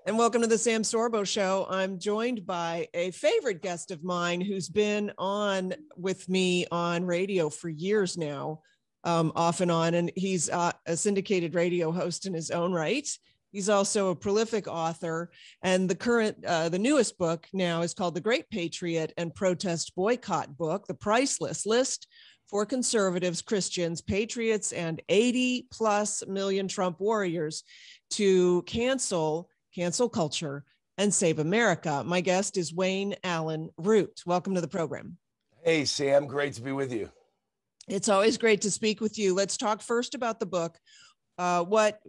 And welcome to the Sam Sorbo Show. I'm joined by a favorite guest of mine who's been on with me on radio for years now, off and on. And he's a syndicated radio host in his own right. He's also a prolific author. And the newest book now is called The Great Patriot and Protest Boycott Book, the priceless list for conservatives, Christians, patriots, and 80 plus million Trump warriors to cancel culture and save America. My guest is Wayne Allyn Root. Welcome to the program. Hey, Sam. Great to be with you. It's always great to speak with you. Let's talk first about the book. What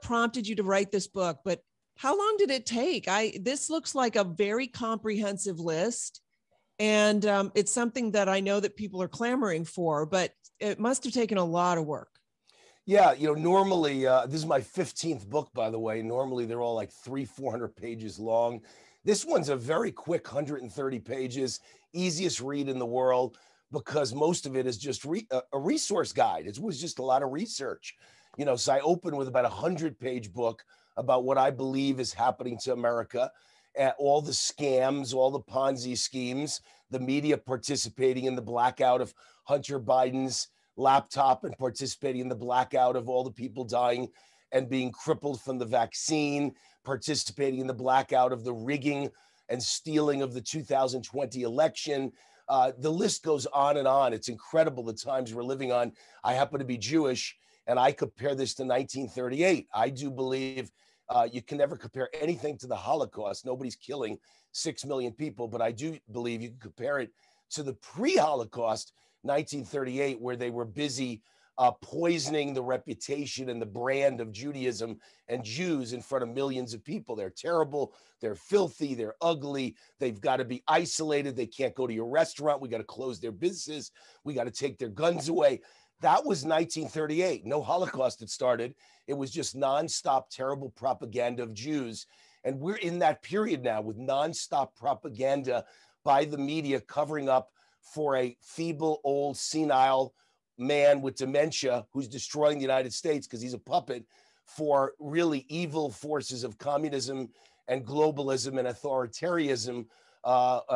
prompted you to write this book, but how long did it take? This looks like a very comprehensive list, and it's something that I know that people are clamoring for, but it must have taken a lot of work. Yeah, normally, this is my 15th book, by the way. Normally, they're all like 300-400 pages long. This one's a very quick 130 pages, easiest read in the world, because most of it is just a resource guide. It was just a lot of research. So I open with about a 100-page book about what I believe is happening to America, all the scams, all the Ponzi schemes, the media participating in the blackout of Hunter Biden's laptop and participating in the blackout of all the people dying and being crippled from the vaccine, participating in the blackout of the rigging and stealing of the 2020 election. The list goes on and on. It's incredible the times we're living on. I happen to be Jewish, and I compare this to 1938. I do believe you can never compare anything to the Holocaust. Nobody's killing 6 million people, but I do believe you can compare it to the pre-Holocaust 1938, where they were busy poisoning the reputation and the brand of Judaism and Jews in front of millions of people. They're terrible. They're filthy. They're ugly. They've got to be isolated. They can't go to your restaurant. We got to close their businesses. We got to take their guns away. That was 1938. No Holocaust had started. It was just nonstop terrible propaganda of Jews. And we're in that period now with nonstop propaganda by the media covering up for a feeble, old, senile man with dementia who's destroying the United States because he's a puppet for really evil forces of communism and globalism and authoritarianism,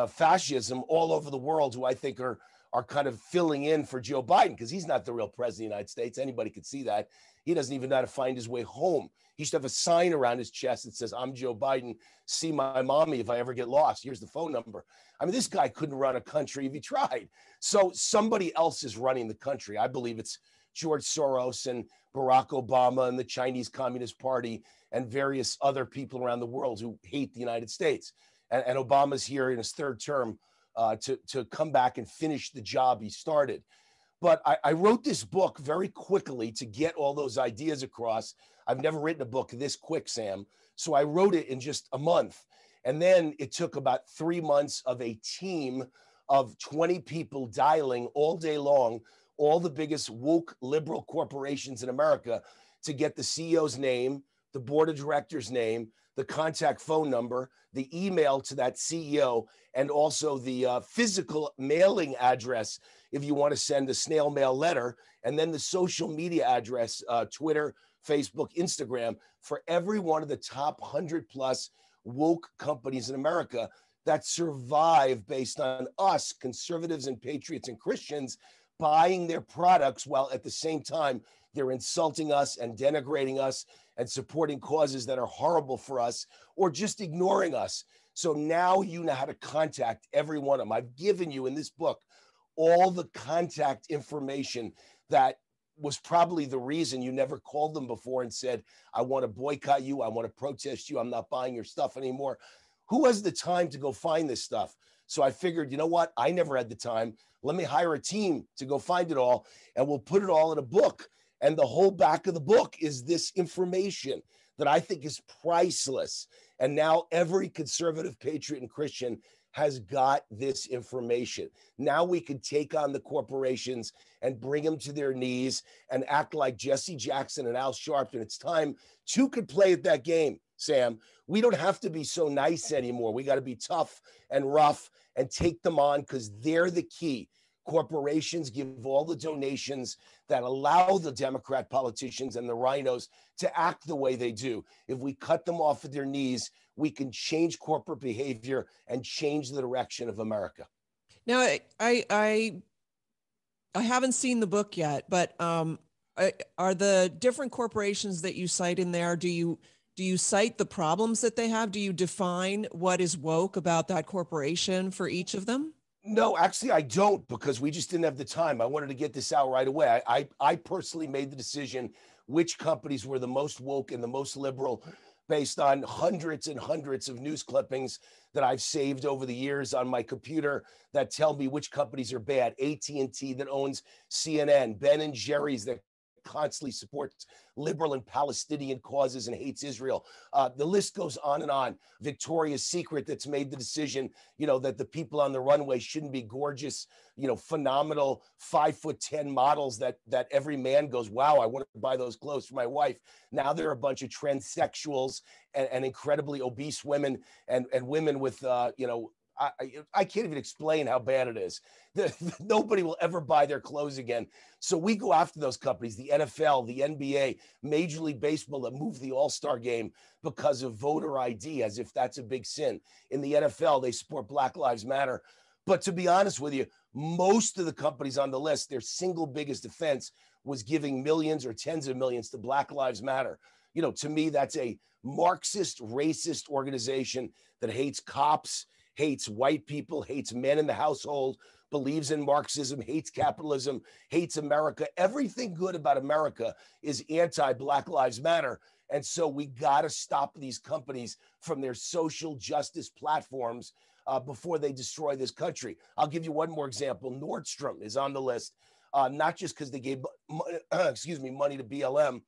fascism all over the world, who I think are kind of filling in for Joe Biden, because he's not the real president of the United States. Anybody could see that. He doesn't even know how to find his way home. He should have a sign around his chest that says, "I'm Joe Biden. See my mommy if I ever get lost. Here's the phone number." I mean, this guy couldn't run a country if he tried. So somebody else is running the country. I believe it's George Soros and Barack Obama and the Chinese Communist Party and various other people around the world who hate the United States. And Obama's here in his third term to come back and finish the job he started. But I wrote this book very quickly to get all those ideas across. I've never written a book this quick, Sam. So I wrote it in just a month. And then it took about 3 months of a team of 20 people dialing all day long, all the biggest woke liberal corporations in America, to get the CEO's name, the board of directors' name, the contact phone number, the email to that CEO, and also the physical mailing address if you want to send a snail mail letter, and then the social media address, Twitter, Facebook, Instagram, for every one of the top 100 plus woke companies in America that survive based on us, conservatives and patriots and Christians, buying their products while at the same time they're insulting us and denigrating us and supporting causes that are horrible for us, or just ignoring us. So now you know how to contact every one of them. I've given you in this book all the contact information that was probably the reason you never called them before and said, "I want to boycott you. I want to protest you. I'm not buying your stuff anymore." Who has the time to go find this stuff? So I figured, you know what? I never had the time. Let me hire a team to go find it all, and we'll put it all in a book. And the whole back of the book is this information that I think is priceless. And now every conservative, patriot, and Christian has got this information. Now we can take on the corporations and bring them to their knees and act like Jesse Jackson and Al Sharpton. It's time two could play at that game, Sam. We don't have to be so nice anymore. We got to be tough and rough and take them on, because they're the key. Corporations give all the donations that allow the Democrat politicians and the rhinos to act the way they do. If we cut them off at their knees, we can change corporate behavior and change the direction of America. Now, I haven't seen the book yet, but are the different corporations that you cite in there, do you cite the problems that they have? Do you define what is woke about that corporation for each of them? No, actually, I don't, because we just didn't have the time. I wanted to get this out right away. I personally made the decision which companies were the most woke and the most liberal based on hundreds and hundreds of news clippings that I've saved over the years on my computer that tell me which companies are bad. AT&T that owns CNN, Ben & Jerry's that constantly supports liberal and Palestinian causes and hates Israel. The list goes on and on. Victoria's Secret that's made the decision, that the people on the runway shouldn't be gorgeous, phenomenal 5'10" models that every man goes, wow, I want to buy those clothes for my wife. Now they're a bunch of transsexuals and incredibly obese women and women with, I can't even explain how bad it is. Nobody will ever buy their clothes again. So we go after those companies, the NFL, the NBA, Major League Baseball that moved the All-Star game because of voter ID, as if that's a big sin. In the NFL, they support Black Lives Matter. But to be honest with you, most of the companies on the list, their single biggest offense was giving millions or tens of millions to Black Lives Matter. To me, that's a Marxist, racist organization that hates cops, hates white people, hates men in the household, believes in Marxism, hates capitalism, hates America. Everything good about America is anti-Black Lives Matter. And so we got to stop these companies from their social justice platforms before they destroy this country. I'll give you one more example. Nordstrom is on the list, not just because they gave money to BLM,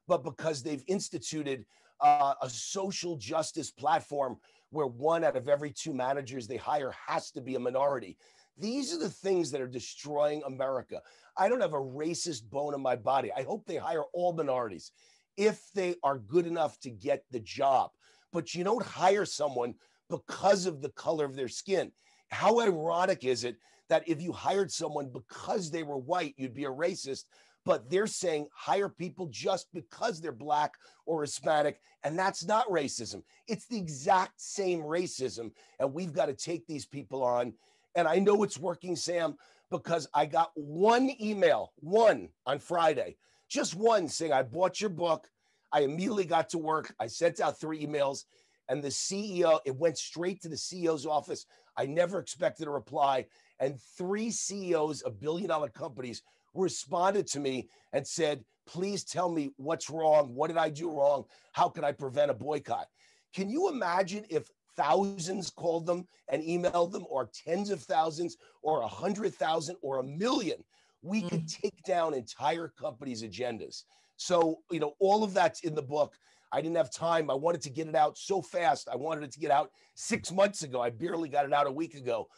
but because they've instituted a social justice platform where 1 out of every 2 managers they hire has to be a minority. These are the things that are destroying America. I don't have a racist bone in my body. I hope they hire all minorities if they are good enough to get the job. But you don't hire someone because of the color of their skin. How ironic is it that if you hired someone because they were white, you'd be a racist, but they're saying hire people just because they're Black or Hispanic, and that's not racism. It's the exact same racism, and we've got to take these people on. And I know it's working, Sam, because I got one email, one on Friday, just one saying, I bought your book. I immediately got to work. I sent out 3 emails, and the CEO, it went straight to the CEO's office. I never expected a reply. And 3 CEOs of billion-dollar companies responded to me and said, please tell me what's wrong. What did I do wrong? How can I prevent a boycott? Can you imagine if thousands called them and emailed them, or tens of thousands, or 100,000, or 1 million? We could take down entire companies' agendas. So, all of that's in the book. I didn't have time. I wanted to get it out so fast. I wanted it to get out 6 months ago. I barely got it out a week ago.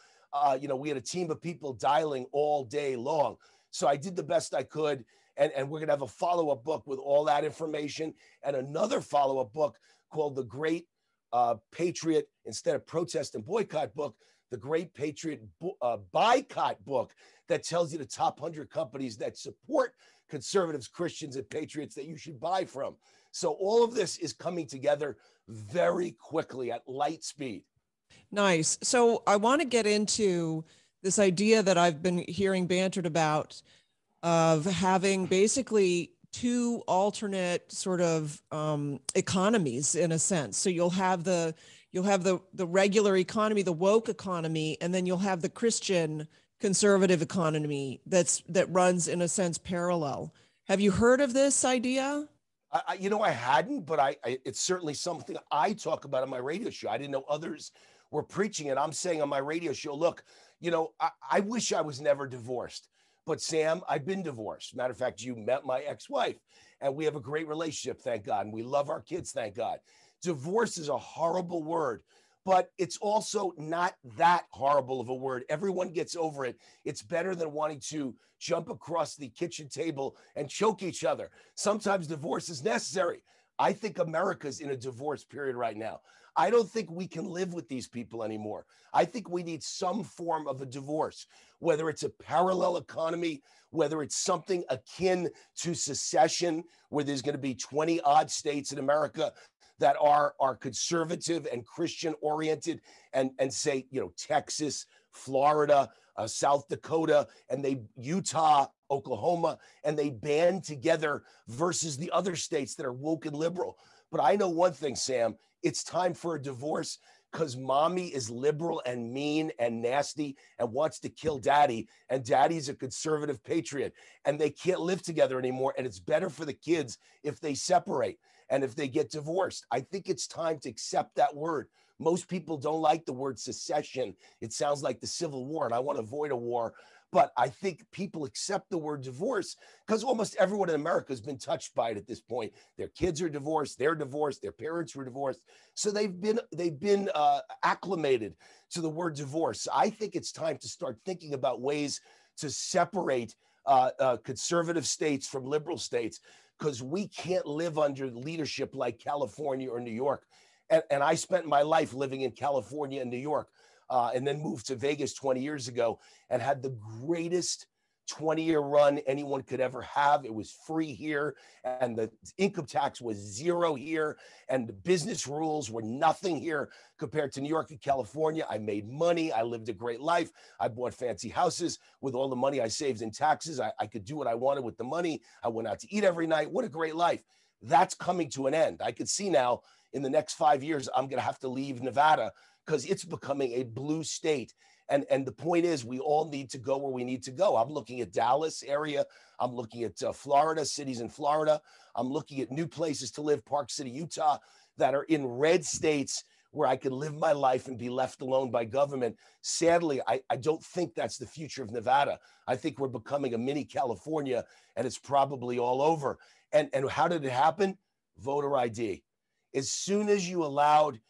We had a team of people dialing all day long. So I did the best I could. And we're going to have a follow-up book with all that information, and another follow-up book called The Great Patriot, instead of Protest and Boycott book, The Great Patriot Boycott book, that tells you the top 100 companies that support conservatives, Christians, and patriots that you should buy from. So all of this is coming together very quickly at light speed. Nice. So I want to get into this idea that I've been hearing bantered about of having basically 2 alternate sort of economies in a sense. So you'll have the regular economy, the woke economy, and then you'll have the Christian conservative economy that runs in a sense parallel. Have you heard of this idea? I hadn't, but it's certainly something I talk about on my radio show. I didn't know others were preaching it. I'm saying on my radio show, look, I wish I was never divorced. But Sam, I've been divorced. Matter of fact, you met my ex-wife, and we have a great relationship, thank God. And we love our kids, thank God. Divorce is a horrible word, but it's also not that horrible of a word. Everyone gets over it. It's better than wanting to jump across the kitchen table and choke each other. Sometimes divorce is necessary. I think America's in a divorce period right now. I don't think we can live with these people anymore. I think we need some form of a divorce, whether it's a parallel economy, whether it's something akin to secession, where there's going to be 20 odd states in America that are conservative and Christian oriented, and say, Texas, Florida, South Dakota, and Utah, Oklahoma, and they band together versus the other states that are woke and liberal. But I know one thing, Sam, it's time for a divorce, because mommy is liberal and mean and nasty and wants to kill daddy, and daddy's a conservative patriot, and they can't live together anymore. And it's better for the kids if they separate and if they get divorced. I think it's time to accept that word. Most people don't like the word secession. It sounds like the Civil War, and I want to avoid a war. But I think people accept the word divorce because almost everyone in America has been touched by it at this point. Their kids are divorced, they're divorced, their parents were divorced. So they've been acclimated to the word divorce. So I think it's time to start thinking about ways to separate conservative states from liberal states, because we can't live under leadership like California or New York. And I spent my life living in California and New York. And then moved to Vegas 20 years ago and had the greatest 20-year run anyone could ever have. It was free here, and the income tax was zero here, and the business rules were nothing here compared to New York and California. I made money. I lived a great life. I bought fancy houses with all the money I saved in taxes. I could do what I wanted with the money. I went out to eat every night. What a great life. That's coming to an end. I could see now in the next 5 years, I'm going to have to leave Nevada because it's becoming a blue state. And the point is, we all need to go where we need to go. I'm looking at Dallas area. I'm looking at Florida, cities in Florida. I'm looking at new places to live, Park City, Utah, that are in red states where I can live my life and be left alone by government. Sadly, I don't think that's the future of Nevada. I think we're becoming a mini California, and it's probably all over. And how did it happen? Voter ID. As soon as you allowed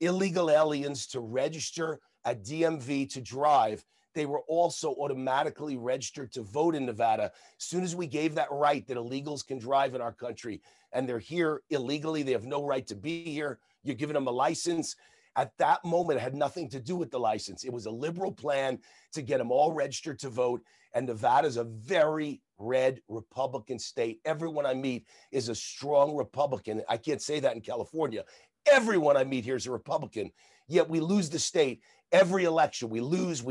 illegal aliens to register at DMV to drive, they were also automatically registered to vote in Nevada. As soon as we gave that right that illegals can drive in our country and they're here illegally, they have no right to be here, you're giving them a license. At that moment, it had nothing to do with the license. It was a liberal plan to get them all registered to vote. And Nevada's a very red Republican state. Everyone I meet is a strong Republican. I can't say that in California. Everyone I meet here is a Republican, yet we lose the state every election. We lose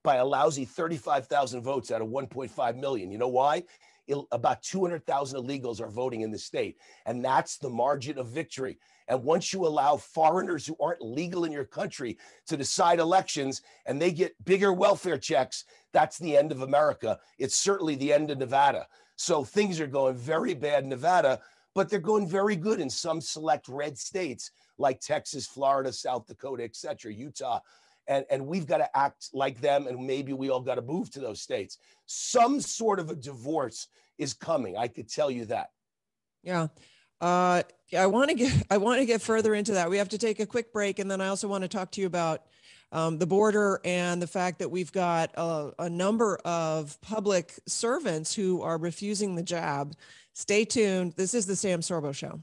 by a lousy 35,000 votes out of 1.5 million. You know why? About 200,000 illegals are voting in the state, and that's the margin of victory. And once you allow foreigners who aren't legal in your country to decide elections and they get bigger welfare checks, that's the end of America. It's certainly the end of Nevada. So things are going very bad in Nevada, but they're going very good in some select red states like Texas, Florida, South Dakota, et cetera, Utah. And we've got to act like them, and maybe we all got to move to those states. Some sort of a divorce is coming. I could tell you that. Yeah. I want to get further into that. We have to take a quick break, and then I also want to talk to you about the border and the fact that we've got a number of public servants who are refusing the jab. Stay tuned. This is the Sam Sorbo Show.